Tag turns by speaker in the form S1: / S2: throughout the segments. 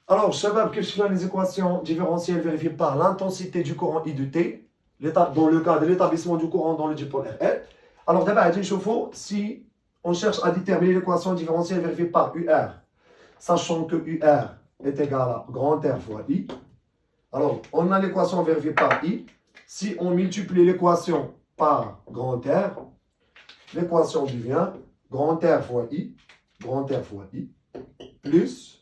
S1: Alors, Shabab, quelles sont les équations différentielles vérifiées par l'intensité du courant I de T, dans le cas de l'établissement du courant dans le dipôle RL. Alors, d'abord, si on cherche à déterminer l'équation différentielle vérifiée par UR, sachant que UR est égal à grand R fois I, alors, on a l'équation vérifiée par I. Si on multiplie l'équation par grand R, l'équation devient grand R fois I, plus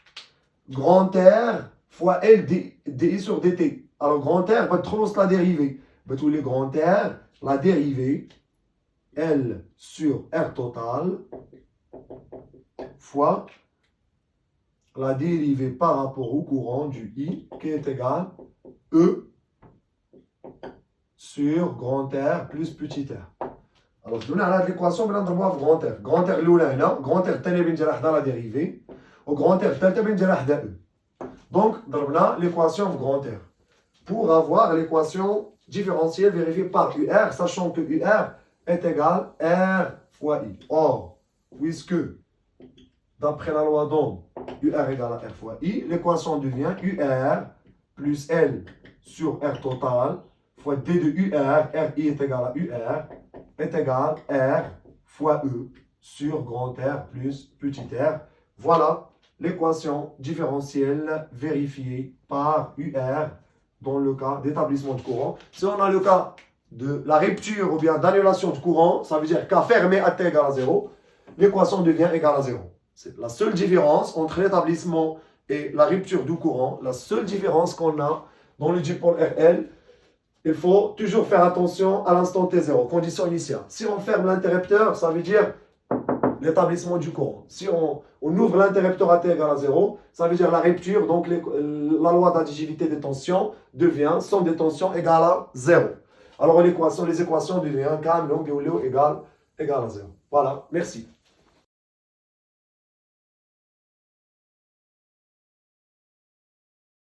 S1: grand R fois L dI sur dt. Alors, grand R va trouver la dérivée. Va trouver grand R, la dérivée, L sur R total, fois la dérivée par rapport au courant du I, qui est égal E sur grand R plus petit r. Alors, je donne à l'équation, on va grand R. Grand R, l'oula, grand R, tani bin jarah dans la dérivée. Au grand R, tani bin jarah da E. Donc, on a l'équation grand R. Pour avoir l'équation différentielle vérifiée par UR, sachant que UR est égal R fois I. Or, puisque, d'après la loi d'Ohm, UR égale à R fois I, l'équation devient UR plus L sur R total fois D de UR, RI est égal à UR, est égal à R fois E sur grand R plus petit r. Voilà l'équation différentielle vérifiée par UR dans le cas d'établissement de courant. Si on a le cas de la rupture ou bien d'annulation de courant, ça veut dire K fermé à T égale à 0, l'équation devient égale à 0. C'est la seule différence entre l'établissement et la rupture du courant, la seule différence qu'on a dans le dipôle RL. Il faut toujours faire attention à l'instant T0, condition initiale. Si on ferme l'interrupteur, ça veut dire l'établissement du courant. Si on ouvre l'interrupteur à T égale à 0, ça veut dire la rupture, donc la loi d'additivité des tensions devient somme des tensions égale à 0. Alors les équations deviennent K long égale à 0. Voilà, merci.